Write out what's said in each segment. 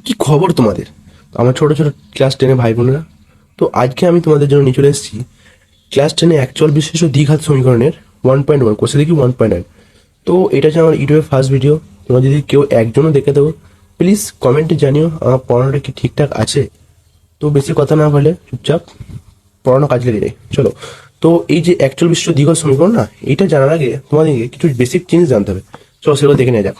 কি খবর তোমাদের? আমার ছোট ছোট ক্লাস 10 ভাই বোনেরা। তো আজকে আমি তোমাদের জন্য নিয়ে চলে এসেছি ক্লাস 10 অ্যাকচুয়াল বিশিষ্ট দ্বিঘাত সমীকরণের 1.1 কোর্সে দেখি 1.9। তো এটা হচ্ছে আমার ইউটিউবের ফার্স্ট ভিডিও। তোমরা যদি কেউ একজনও দেখে দেবো, প্লিজ কমেন্টে জানিও আমার পড়ানোটা কি ঠিকঠাক আছে। তো বেশি কথা না বলে চুপচাপ পড়ানো কাজ লেগে যায়, চলো। তো এই যে অ্যাকচুয়াল বিশিষ্ট দ্বিঘাত সমীকরণ না, এটা জানার আগে তোমাদেরকে কিছু বেসিক জিনিস জানতে হবে। চলো সেগুলো দেখে নেওয়া যাক।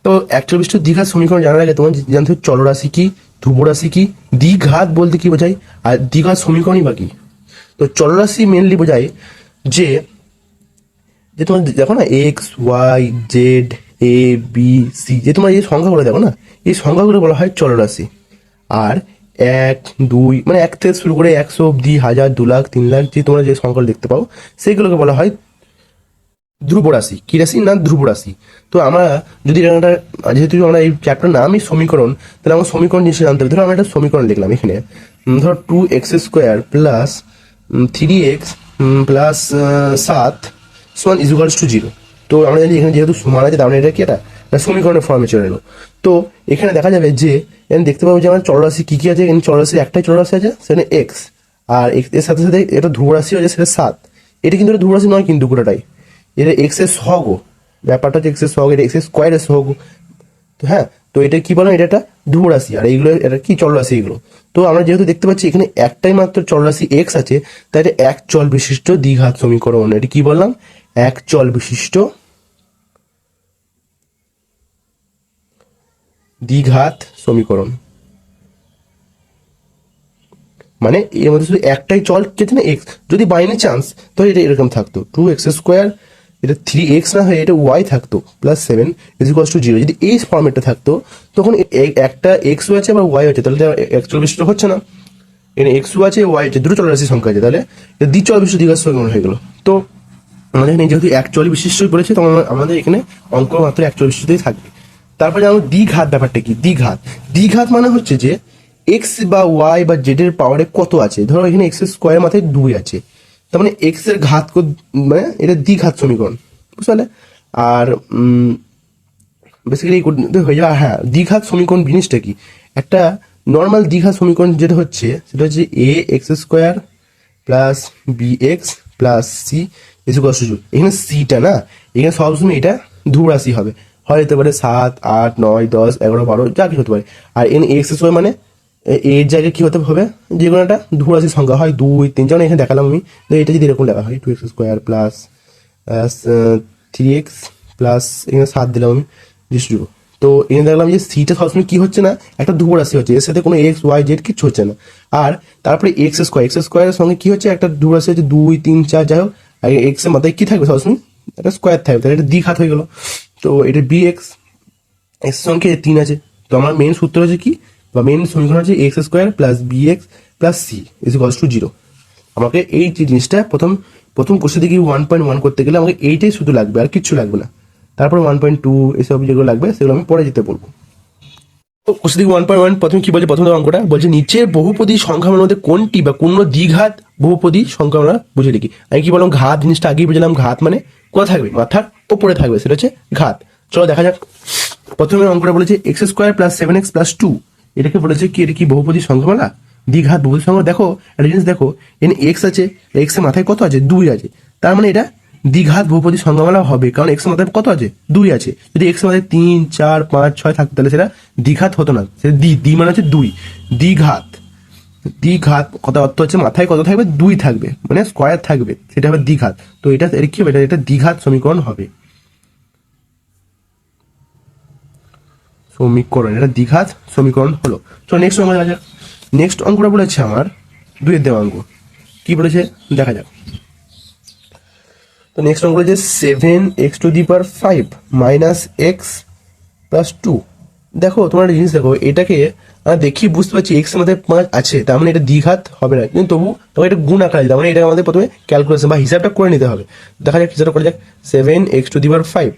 তো অ্যাকচুয়াল বিশিষ্ট দ্বিঘাত সমীকরণ জানার আগে তোমার জানতে হবে চলরাশি কি, ধ্রুবরাশি কি, দ্বিঘাত বলতে কি বোঝায়, আর দ্বিঘাত সমীকরণই বা কি। তো চলরাশি মেনলি বোঝায় যে যে তোমার দেখো না, x Y Z A B C, যে তোমার এই সংখ্যাগুলো দেখো না, এই সংখ্যাগুলো বলা হয় চলরাশি। আর এক দুই মানে এক থেকে শুরু করে 100 অব্দি, 1000, 2 লাখ, 3 লাখ, যে তোমরা যে সংখ্যাগুলো দেখতে পাও সেগুলোকে বলা হয় ধ্রুব রাশি। কি রাশি না? ধ্রুব রাশি। তো আমরা যদি একটা, যেহেতু আমরা এই চ্যাপ্টার নামই সমীকরণ, তাহলে আমার সমীকরণ জিনিসটা জানতে হবে। ধরো আমরা একটা সমীকরণ লিখলাম এখানে, ধরো 2x² প্লাস 3x প্লাস 7 সমান ইজুকালস টু 0। তো আমরা জানি এখানে যেহেতু সমান আছে, তার মানে এটা কি, এটা সমীকরণের ফর্মে চলে এলো। তো এখানে দেখা যাবে যে এখানে দেখতে পাবো যে আমার চলরাশি কি কি আছে। এখানে চলরাশির একটাই চলরাশি আছে, সেখানে এক্স। আর এর সাথে সাথে এটা ধ্রুব রাশি আছে, সেটা 7। এটা কিন্তু এটা ধ্রুব রাশি নয় কিন্তু পুরোটাই, এটা এক্স এর সহগ। ব্যাপারটা হচ্ছে এক্স এর সহগ, এটা এক্স এর স্কোয়ারের সহগ। তো হ্যাঁ, তো এটা কি বললাম, এটা একটা ধ্রুব রাশি, আর এইগুলো এটা কি চলরাশি এগুলো। তো আমরা যেহেতু দেখতে পাচ্ছি এখানে একটাই মাত্র চলরাশি এক্স আছে, তাই এটা এক চল বিশিষ্ট দ্বিঘাত সমীকরণ। এটা কি বললাম? এক চল বিশিষ্ট দ্বিঘাত সমীকরণ। মানে এর মধ্যে শুধু একটাই চল কেটে না, এক্স। যদি বাইনি চান্স, তাহলে এটা এরকম থাকতো 2x², এটা 3x না হয়ে এটা y থাকতো প্লাস 7 = 0। যদি এই ফর্মেটটা থাকতো, তখন একটা এক্সও আছে আবার ওয়াই আছে, তাহলে অ্যাকচুয়াল বিশিষ্ট হচ্ছে না। এখানে এক্সও আছে, ওয়াই আছে, দুটো চলরাশি সংখ্যা আছে, তাহলে এটা দ্বিচল বিশিষ্ট দ্বিঘাত সমীকরণ হয়ে গেল। তো আমাদের এখানে যেহেতু অ্যাকচুয়ালি বিশিষ্টই বলেছে, তখন আমাদের এখানে অঙ্ক মাত্র অ্যাকচুয়াল বিশিষ্টই থাকবে। তারপরে যেমন দ্বিঘাত, ব্যাপারটা কি দ্বিঘাত? দ্বিঘাত মানে হচ্ছে যে এক্স বা ওয়াই বা জেড এর পাওয়ারে কত আছে। ধরো এখানে এক্স এর স্কোয়ারের মাথায় 2 আছে, তার মানে এক্স এর ঘাত মানে এটা দ্বিঘাত সমীকরণ, বুঝতে পারলে? আর বেসিক্যালি হয়ে যাবে। হ্যাঁ, দ্বিঘাত সমীকরণ জিনিসটা কি? একটা নর্মাল দ্বিঘাত সমীকরণ যেটা হচ্ছে, সেটা হচ্ছে ax² plus bx plus c = 0। এখানে সিটা না, এখানে সবসময় এটা ধ্রুব রাশি হবে, হয় হতে পারে 7, 8, 9, 10, 11, 12, যা কিছু হতে পারে। আর এখানে x² মানে এর জায়গায় কি হতে হবে, যে কোনো একটা ধ্রুব রাশির সংখ্যা, হয় 2, 3, যেমন এখানে দেখালাম আমি। তো এটা যদি এরকম লেখা হয় 2x² প্লাস 3x প্লাস এখানে 7 দিলাম আমি, 0। তো এখানে দেখলাম যে সিটা সবসময় কি হচ্ছে না, একটা ধ্রুব রাশি হচ্ছে, এর সাথে কোনো এক্স ওয়াই জেড কিছু হচ্ছে না। আর তারপরে এক্স স্কোয়ারের সঙ্গে কি হচ্ছে, একটা ধ্রুব রাশি হচ্ছে 2, 3, 4, যাই হোক। আর এক্স এর মাথায় কি থাকবে, সবসময় একটা স্কোয়ার থাকবে, তাহলে এটা দ্বিঘাত হয়ে গেল। তো এটা বি এক্স, এক্স এর সঙ্গে 3 আছে। তো আমার মেন সূত্র হচ্ছে কি, বা মেন সমীকরণ হচ্ছে x² plus bx plus c = 0। আমাকে এই যে জিনিসটা প্রথম প্রথম কোর্সে দিকে 1.1 করতে গেলে আমাকে এইটাই শুধু লাগবে, আর কিচ্ছু লাগবে না। তারপর 1.2 এসব যেগুলো লাগবে সেগুলো আমি পরে যেতে বলবো। তো কোর্সে দিকে 1.1 প্রথমে কি বলছে, প্রথম অঙ্কটা বলছে নিচের বহুপদী সংখ্যাগুলোর মধ্যে কোনটি বা কোন দ্বিঘাত বহুপদী সংখ্যা আমরা বুঝে লিখি। আমি কি বললাম, ঘাত জিনিসটা আগেই বুঝলাম। ঘাত মানে কোথা থাকবে, মাথার ওপরে থাকবে, সেটা হচ্ছে ঘাত। চলো দেখা যাক। প্রথমে অঙ্কটা বলেছে x² প্লাস 7x প্লাস 2। এটাকে বলেছে কি, এটা কি বহুপদী সংখ্যামালা, দ্বিঘাত বহুপদী সংখ্যা। দেখো একটা জিনিস দেখো, এখানে এক্স আছে, এক্স এর মাথায় কত আছে, 2 আছে, তার মানে এটা দ্বিঘাত বহুপদী সংখ্যামালা হবে, কারণ এক্স এর মাথায় কত আছে, 2 আছে। যদি এক্স এর মাথায় 3, 4, 5, 6 থাকতো, তাহলে সেটা দ্বিঘাত হতো না, সেটা দ্বি মানে হচ্ছে 2। দ্বিঘাত, দ্বিঘাত কথা অর্থ হচ্ছে মাথায় কত থাকবে, 2 থাকবে, মানে স্কোয়ার থাকবে, সেটা হবে দ্বিঘাত। তো এটা কি হবে, এটা দ্বিঘাত সমীকরণ হবে, সমীকরণ, এটা দ্বিঘাত সমীকরণ হলো। চলো নেক্সট অঙ্ক দেখা যাক। নেক্সট অঙ্কটা বলেছে আমার 2 এর দেওয়া অঙ্ক, কি বলেছে দেখা যাক। তো নেক্সট অঙ্ক বলেছে 7x⁵ মাইনাস এক্স প্লাস 2। দেখো তোমার একটা জিনিস দেখো, এটাকে দেখি বুঝতে পারছি এক্স এর মধ্যে 5 আছে, তার মানে এটা দ্বিঘাত হবে না, কিন্তু তবু তোমাকে এটা গুণ আকারে দিতে হবে, মানে এটা আমাদের প্রথমে ক্যালকুলেশন বা হিসাবটা করে নিতে হবে। দেখা যাক হিসাবটা করা যাক। 7x⁵,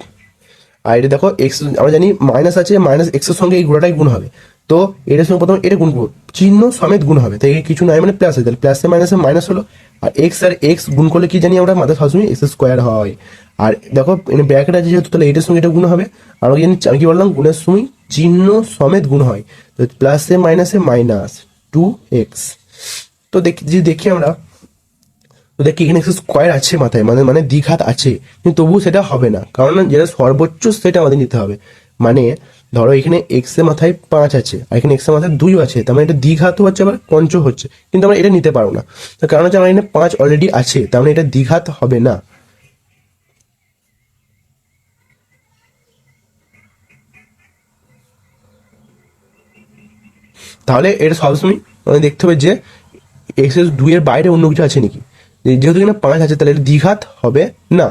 আর এটা দেখো এক্স, আমরা জানি মাইনাস আছে, মাইনাস এক্স এর সঙ্গে এই ঘোড়াটাই গুণ হবে। তো এটার সঙ্গে প্রথমে এটা গুণ করবো, চিহ্ন সমেত গুণ হবে, তাই কিছু নাই মানে প্লাস আছে, তাহলে প্লাসে মাইনাসে মাইনাস হলো। আর এক্স গুণ করলে কি জানি আমরা, মাথায় সবসময় x² হয়। আর দেখো এখানে ব্র্যাকেট আছে যেহেতু, তাহলে এটার সঙ্গে এটা গুণ হবে। আমরা জানি, আমি কি বললাম, গুণের সময় চিহ্ন সমেত গুণ হয়। তো প্লাসে মাইনাসে মাইনাস 2x। তো দেখি আমরা, তো দেখি এখানে এক্স স্কোয়ার আছে মাথায়, মানে দ্বিঘাত আছে, কিন্তু তবুও সেটা হবে না, কারণ যেটা সর্বোচ্চ সেটা আমাদের নিতে হবে। মানে ধরো এখানে এক্স এর মাথায় 5 আছে, আর এখানে এক্স এর মাথায় 2 আছে, তার মানে এটা দ্বিঘাতও হচ্ছে আবার পঞ্চ হচ্ছে, কিন্তু আমরা এটা নিতে পারবো না। তার কারণ হচ্ছে আমার এখানে 5 অলরেডি আছে, তার মানে এটা দ্বিঘাত হবে না। তাহলে এটা সবসময় আমাদের দেখতে হবে যে এক্স এর 2 এর বাইরে অন্য কিছু আছে নাকি। যেহেতু এখানে 5 আছে, তাহলে এটা দ্বিঘাত হবে না।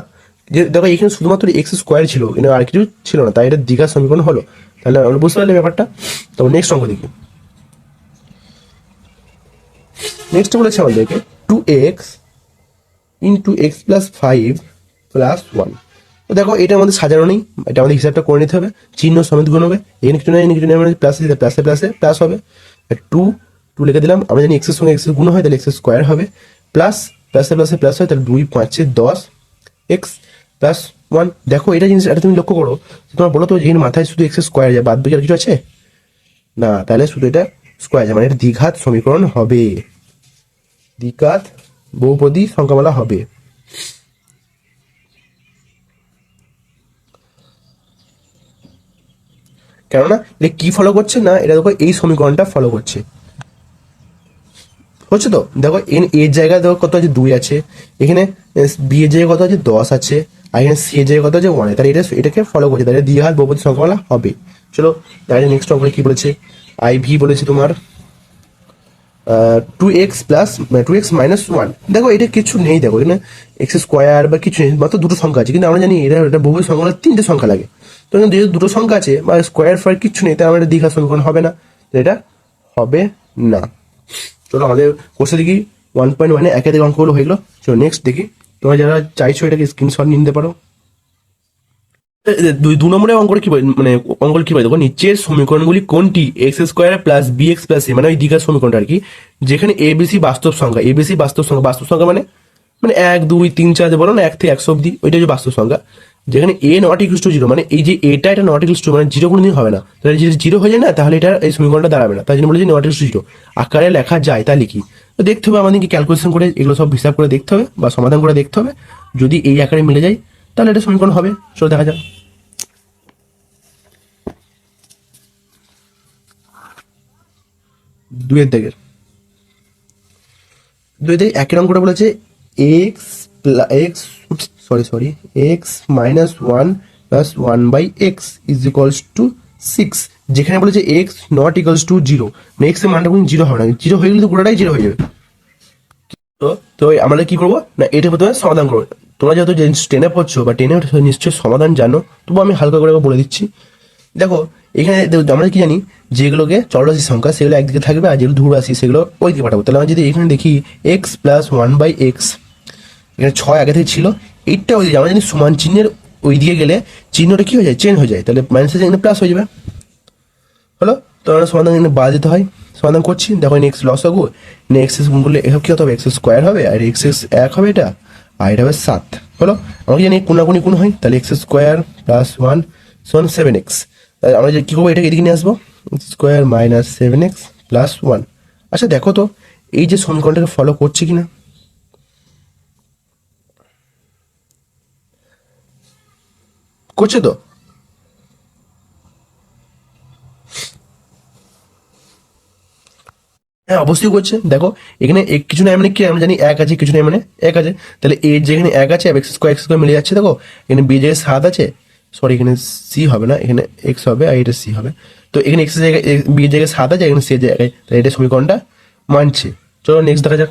যে দেখো এখানে শুধুমাত্র এক্স স্কোয়ার ছিল, এখানে আর কিছু ছিল না, তাই এটা দ্বিঘাত সমীকরণ হলো। তাহলে আমরা বুঝতে পারলে ব্যাপারটা। তো নেক্সট অঙ্ক দেখি। নেক্সট বলেছে আমাদেরকে 2x into x plus 5 plus 1। তো দেখো এটা আমাদের সাজানো নেই, এটা আমাদের হিসাবটা করে নিতে হবে। চিহ্ন সমেত গুণ হবে, এখানে কিছু নেই, কিছু নেই, মানে প্লাস প্লাসে প্লাসে প্লাস হবে। 2 লিখে দিলাম। আমরা জানি এক্সের সঙ্গে এক্সের গুণ হয়, তাহলে এক্স স্কোয়ার হবে, প্লাস প্লাসে প্লাসে প্লাস হয়, তাহলে 2 5 10 এক্স প্লাস 1। দেখো এটা জিনিস, এটা তুমি লক্ষ্য করো, তোমার বলো তো এখানে মাথায় শুধু এক্স স্কোয়ার যায়, বাদ বাকি আর কিছু আছে না, তাহলে শুধু এটা স্কোয়ার যায়, মানে এটা দ্বিঘাত সমীকরণ হবে, দ্বিঘাত বহুপদী সংখ্যামালা হবে। কেননা এটা কি ফলো করছে না, এটা দেখো এই সমীকরণটা ফলো করছে, হচ্ছে তো। দেখো এর জায়গায় দেখো কত আছে, 2 আছে, এখানে বি এর জায়গায় কত আছে, 10 আছে, আর এখানে সি এর জায়গায় কত আছে, 1। তাহলে এটাকে ফলো করছে, তাহলে দ্বিঘাত বহুপদী সংখ্যামালা হবে। চলো দেখা যায় নেক্সট অঙ্কে কি বলেছে। আই ভি বলেছে তোমার 2x প্লাস 2x মাইনাস 1। দেখো এটা কিছু নেই, দেখো এখানে এক্স স্কোয়ার বা কিছু নেই, মাত্র দুটো সংখ্যা আছে, কিন্তু আমরা জানি এটা বহুপদী সংখ্যা 3টে সংখ্যা লাগে। তো এখানে যেহেতু দুটো সংখ্যা আছে বা স্কোয়ার ফয়ার কিছু নেই, তাহলে আমাদের দ্বিঘাত সমীকরণ হবে না, তো এটা হবে না। চলো আমাদের কোর্সে দেখি 1.1 একাধিক অঙ্কগুলো হয়ে গেলো। চলো নেক্সট দেখি। তোমরা যারা চাইছো এটাকে স্ক্রিনশট নিয়ে নিতে পারো। দু নম্বরের অঙ্কটা কি মানে অঙ্কটা কি বলে দেখো, নিচের সমীকরণগুলি কোনটি x square plus b x plus a, মানে ওই দ্বিঘাত সমীকরণটা আর কি, যেখানে এবিসি বাস্তব সংখ্যা, এবিসি বাস্তব সংখ্যা, বাস্তব সংখ্যা মানে মানে 1 2 3 4 বলো না, 1 থেকে 100 অব্দি, ওইটা হচ্ছে বাস্তব সংখ্যা। যেখানে এ নট ইকুয়ালস টু 0, মানে এই যে এটা নট ইকুয়ালস টু, মানে 0 কোনোদিন হবে না, তাহলে যদি 0 হয়ে যায় না, তাহলে এটা এই সমীকরণটা দাঁড়াবে না, তাই জন্য বলেছি নট ইকুয়ালস টু 0 আকারে লেখা যায়, তা লিখি। তো দেখতে হবে আমাদেরকে ক্যালকুলেশন করে এগুলো সব হিসাব করে দেখতে হবে বা সমাধান করে দেখতে হবে, যদি এই আকারে মিলে যায় তাহলে এটা সমীকরণ হবে। চলো দেখা যাক। 2 দাগের 2 দাগে একই রকম করে বলেছে x x sorry x minus 1 plus 1/x is equals to 6। যেখানে বলেছে এক্স নট ইকুয়ালস টু 0, মানে এক্স এর মানটা কোনো 0 হবে না, 0 হয়ে গেলে তো পুরোটাই 0 হয়ে যাবে। তো তো আমরা কি করবো না, এটা প্রথমে সমাধান করবো। তোমরা যেহেতু টেনে পড়ছো বা টেনে নিশ্চয়ই সমাধান জানো, তবু আমি হালকা করে বলে দিচ্ছি। দেখো এখানে আমরা কি জানি, যেগুলোকে চলরাশি সংখ্যা সেগুলো একদিকে থাকবে, আর যেগুলো ধ্রুবরাশি সেগুলো ওই দিকে পাঠাবো। তাহলে আমরা যদি এখানে দেখি এক্স প্লাস 1/x, এখানে 6 আগে থেকে ছিল, এইটা ওই দিকে, আমরা জানি সমান চিহ্নের ওই দিকে গেলে চিহ্নটা কি হয়ে যায়, চেঞ্জ হয়ে যায়, তাহলে মাইনাসের এখানে প্লাস হয়ে যাবে। হলো, তো আমরা সমাধান এখানে বাদ দিতে হয়, সমাধান করছি। দেখো এক্স লস হবো, এক্স গুণ করলে এসব কি হতে হবে, এক্স স্কোয়ার হবে, আর এক্স 1 হবে এটা, আর এটা হবে 7। হলো, আমরা জানি কোনাকুনি কোন হয়, তাহলে এক্স স্কোয়ার প্লাস 1 সমান 7x। আমরা যে কি করবো, এটাকে এদিকে নিয়ে আসবো, স্কোয়ার মাইনাস 7x প্লাস 1। আচ্ছা দেখো তো এই যে সমীকরণটাকে ফলো করছে কিনা, করছে তো। হ্যাঁ অবশ্যই করছে। দেখো এখানে কিছু নাই মানে কি, আমরা জানি 1 আছে, কিছু নাই মানে 1 আছে, তাহলে এ যেখানে 1 আছে এক্স স্কোয়ার মিলে যাচ্ছে। দেখো এখানে বি জায়গায় 7 আছে, সরি এখানে সি হবে না, এখানে এক্স হবে আর এটা সি হবে। তো এখানে এক্স জায়গায় বি জায়গায় 7 আছে, এখানে সি জায়গায়, তাহলে এটা সমীকরণটা মানছে। চলো নেক্সট দেখা যাক।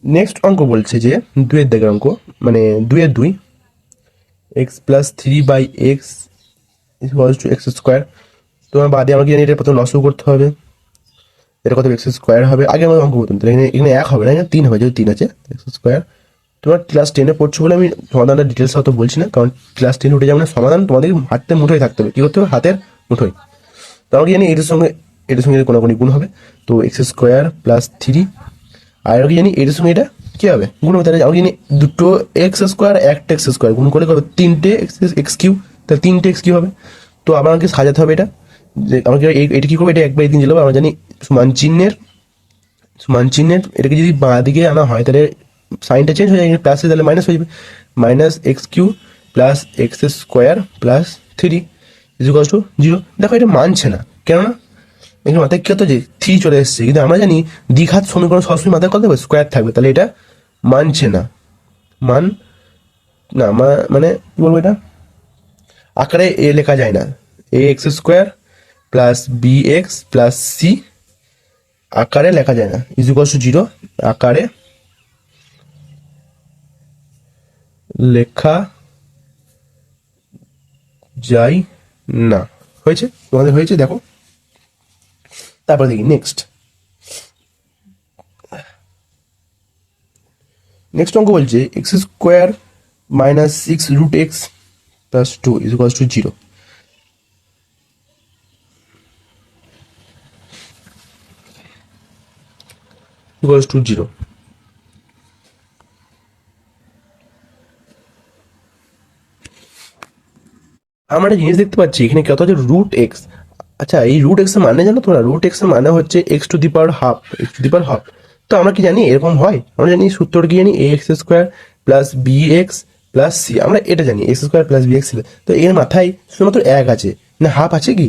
নেক্সট অঙ্ক বলছে যে 2 দাগের অঙ্ক, মানে 2 x plus 3/x equals to x square. তোমার বাদে আমরা কি জানি, এটা প্রথমে লসও করতে হবে, এটা কত এক্স স্কোয়ার হবে, আগে আমাদের অঙ্ক করতাম, তাহলে এখানে 1 হবে না, এখানে 3 হবে, যদি 3 আছে এক্স স্কোয়ার। তোমার ক্লাস 10-এ পড়ছো বলে আমি সমাধানটা ডিটেলস অত বলছি না, কারণ ক্লাস 10 উঠে যাবে না, সমাধান তোমাদের হাতের মুঠোয় থাকতে হবে। কি করতে হবে, হাতের মুঠোয়। তো আমরা কি জানি এটার সঙ্গে কোনাকুনি গুণ হবে, তো এক্স স্কোয়ার প্লাস 3, আর কি জানি এটার সঙ্গে এটা কি হবে গুণ হবে, তাহলে আমি জানি দুটো এক্স স্কোয়ার একটা এক্স স্কোয়ার গুণ করে করো তিনটে এক্স কিউ, তাহলে তিনটে এক্স কিউ হবে। তো আবার আমাকে সাজাতে হবে এটা, যে আমাকে এটা কি করবো, এটা এক বাই তিন দিলে আমরা জানি সমান চিহ্নের এটাকে যদি বাঁ দিকে আনা হয় তাহলে সাইনটা চেঞ্জ হয়ে যায়, প্লাসে তাহলে মাইনাস হয়ে যাবে, minus x q plus x square plus 3 equal to 0। দেখো এটা মানছে না, কেননা এখানে মাথায় কি হতো যে 3 চলে এসেছে, কিন্তু আমরা জানি দ্বিঘাত সমীকরণ সবসময় মাথায় কত থাকবে, স্কোয়ার থাকবে, তাহলে এটা মানছে না। মানে কি বলবো, এটা আকারে এ লেখা যায় না, a x square plus b x plus c আকারে লেখা যায় না, ইকুয়াল টু 0 আকারে লেখা যায় না। হয়েছে, তোমাদের হয়েছে, দেখো তারপর দেখি নেক্সট অঙ্ক বলছে x square minus 6 root x plus 2 equal to 0। Equal to 0। আমরা একটা জিনিস দেখতে পাচ্ছি এখানে কত হচ্ছে রুট এক্স। আচ্ছা, এই রুট এক্স এর মানে জানো তোমরা, রুট এক্স এর মানে হচ্ছে x to the power half, x to the power half. তো আমরা কি জানি এরকম হয়, আমরা জানি সূত্রটা কি জানি, a x square plus b x plus c, আমরা এটা জানি x square plus b x. তো এর মাথায় শুধুমাত্র এক আছে, না হাফ আছে কি,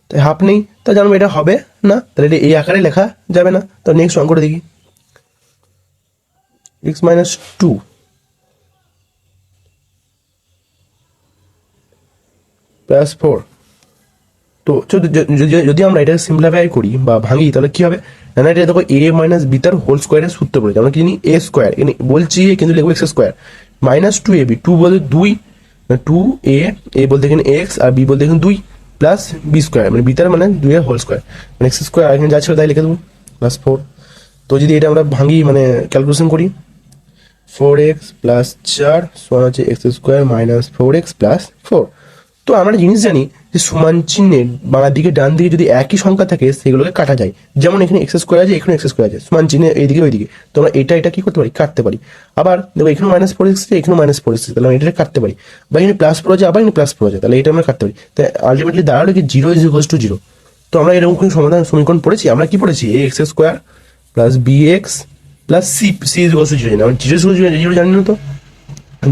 তাই হাফ নেই, তা জানবো এটা হবে না, তাহলে এটা এই আকারে লেখা যাবে না। তো নেক্সট অঙ্কটা দেখি, এক্স মাইনাস 2 প্লাস 4। তো যদি আমরা এটা সিম্পলিফাই করি বা ভাঙি তাহলে কি হবে, না এটা দেখো এ মাইনাস বি তার হোল স্কোয়ারের সূত্র পড়েছে, আমরা কি জানি এ স্কোয়ার, এখানে বলছি কিন্তু লিখবো এক্স স্কোয়ার মাইনাস 2ab, 2 বলতে 2, 2 এ বলতে এখানে এক্স আর বি বলতে এখানে 2 প্লাস বি স্কোয়ার, মানে বি তার মানে 2 এর হোল স্কোয়ার, মানে এক্স স্কোয়ার এখানে যা ছিল তাই লিখে দেবো প্লাস 4। তো যদি এটা আমরা ভাঙি মানে ক্যালকুলেশন করি, 4x প্লাস 4 সমান হচ্ছে x square minus 4x plus 4। তো আমরা জিনিস জানি যে সমান চিহ্নের বাঁ দিকে ডান দিকে যদি একই সংখ্যা থাকে সেগুলোকে কাটা যায়, যেমন এখানে এক্স স্কোয়ার আছে এখানে এক্স স্কোয়ার আছে, সমান চিহ্নে এইদিকে ওইদিকে, তো আমরা এটা কি করতে পারি, কাটতে পারি। আবার দেখো এখানে -4 এসেছে এখানে -4 এসেছে, তাহলে আমরা এটা কাটতে পারি, বা এখানে +4 আছে আবার এখানে +4 আছে, তাহলে এটা আমরা কাটতে পারি। তাই আলটিমেটলি দাঁড়ালো কি 0 ইজ ইকুয়াল টু 0। তো আমরা এরকম কোনো সমাধান সমীকরণ পড়েছি, আমরা কি পড়েছি, a x square plus b x plus c is equal to 0, আমরা 0 জানি না, তো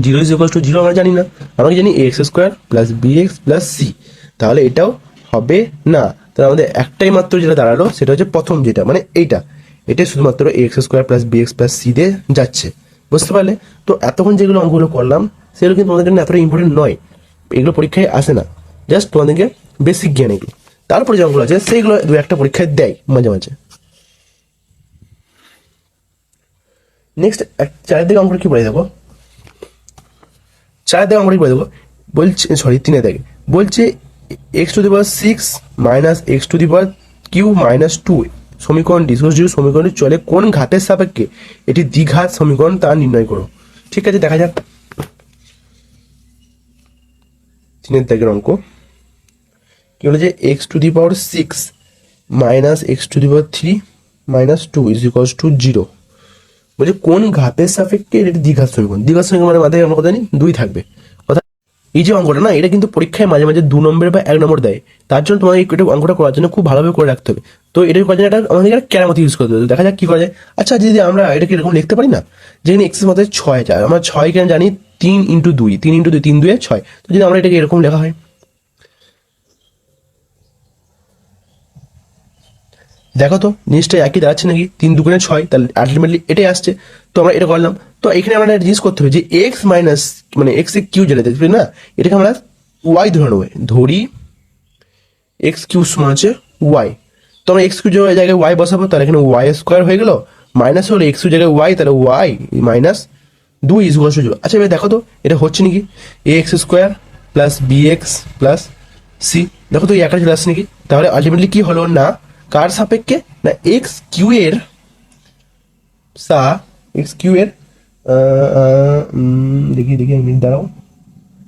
0 ইজ ইকুয়াল টু 0 আমরা জানি না, আমরা জানি x square plus b x plus c, তাহলে এটাও হবে না। তাহলে আমাদের একটাই মাত্র যেটা দাঁড়ালো সেটা হচ্ছে প্রথম যেটা, মানে এটা শুধুমাত্র x square plus b x plus c দিয়ে যাচ্ছে, বুঝতে পারলে। তো এতক্ষণ যেগুলো অঙ্কগুলো করলাম সেগুলো কিন্তু তোমাদের জন্য এতটা ইম্পর্টেন্ট নয়, এগুলো পরীক্ষায় আসে না, জাস্ট তোমাদেরকে বেসিক জ্ঞান এগুলো। তারপরে যে অঙ্কগুলো আছে সেইগুলো দু একটা পরীক্ষায় দেয় মাঝে মাঝে। নেক্সট চারিদিকে অঙ্কটা কি বলে দেবো, 4 দেখো আমরা কি বলে দেবো, বলছে সরি 3 দেখে বলছে x to the power 6 minus x to the power q minus 2 সমীকরণটি সমীকরণটি চলে কোন ঘাতের সাপেক্ষে এটি দ্বিঘাত সমীকরণ তা নির্ণয় করো। ঠিক আছে, দেখা যাক 3 দাগের অঙ্ক কি বলে, যে x to the power 6 minus x to the power 3 minus 2 is equals to 0। বলছে কোন ঘাতের সাপেক্ষে এটি দ্বিঘাত সমীকরণ, দ্বিঘাত সমীকরণের মাথায় আমরা কথা জানি 2 থাকবে। এই যে অঙ্কটা না, এটা কিন্তু পরীক্ষায় মাঝে মাঝে 2 নম্বর বা 1 নম্বর দেয়, তার জন্য তোমাকে এটা অঙ্কটা করার জন্য খুব ভালোভাবে করে রাখতে হবে। তো এটা করার জন্য এটা আমাদের কেরামতি ইউজ করতে হবে, দেখা যাক কি করা যায়। আচ্ছা, যদি আমরা এটাকে এরকম লিখতে পারি না, যেখানে এক্সের মধ্যে 6 যায়, আমরা 6 কেন জানি 3 ইন্টু 2, 3 ইন্টু 2 3 2 6। তো যদি আমরা এটাকে এরকম লেখা হয়, দেখো তো নিশ্চয়ই একই দাঁড়াচ্ছে নাকি, 3 2 6, তাহলে আলটিমেটলি এটাই আসছে। তো আমরা এটা করলাম। তো এখানে আমরা একটা জিনিস করতে হবে যে এক্স মাইনাস মানে এক্স এর কিউ যেটা দেখবে না, এটাকে আমরা ওয়াই ধরে নেবো, ধরি এক্স কিউ সমান হচ্ছে ওয়াই। তো আমরা এক্স কিউ জায়গায় ওয়াই বসাবো, তাহলে এখানে ওয়াই স্কোয়ার হয়ে গেল, মাইনাস হলো এক্স কিউ জায়গায় ওয়াই, তাহলে y minus 2 is equal to 0। আচ্ছা এবার দেখো তো এটা হচ্ছে নাকি, a x square plus b x plus c, দেখো তো এই একটা চলে আসছে নাকি। তাহলে আলটিমেটলি কি হলো না, কার সাপেক্ষে, না এক্স কিউ এর এক্স কিউ এর দেখি দেখি এক মিনিট দাঁড়াও,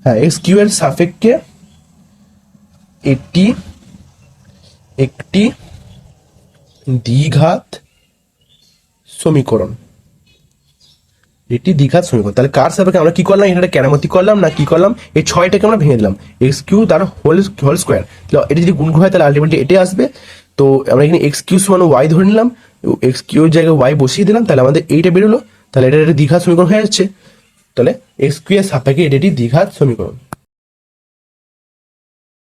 হ্যাঁ এক্স কিউ এর সাপেক্ষে এটি একটি দ্বিঘাত সমীকরণ। এটি দ্বিঘাত সমীকরণ। তাহলে কার সাপেক্ষে আমরা কি করলাম, এটা কেরামতি করলাম না কি করলাম, এই 6টাকে আমরা ভেঙে দিলাম, এক্স কিউ তার হোল স্কোয়ার। তাহলে এটা যদি গুণ হয় তাহলে আলটিমেটলি এটাই আসবে। তো আমরা এখানে এক্স কিউ সমান ওয়াই ধরে নিলাম, এক্স কিউ জায়গায় ওয়াই বসিয়ে দিলাম, তাহলে আমাদের এইটা বেরোলো। তাহলে এটা একটা দ্বিঘাত সমীকরণ হয়ে যাচ্ছে। তাহলে এক্স কিউ এর সাপেক্ষে এটা একটি দ্বিঘাত সমীকরণ।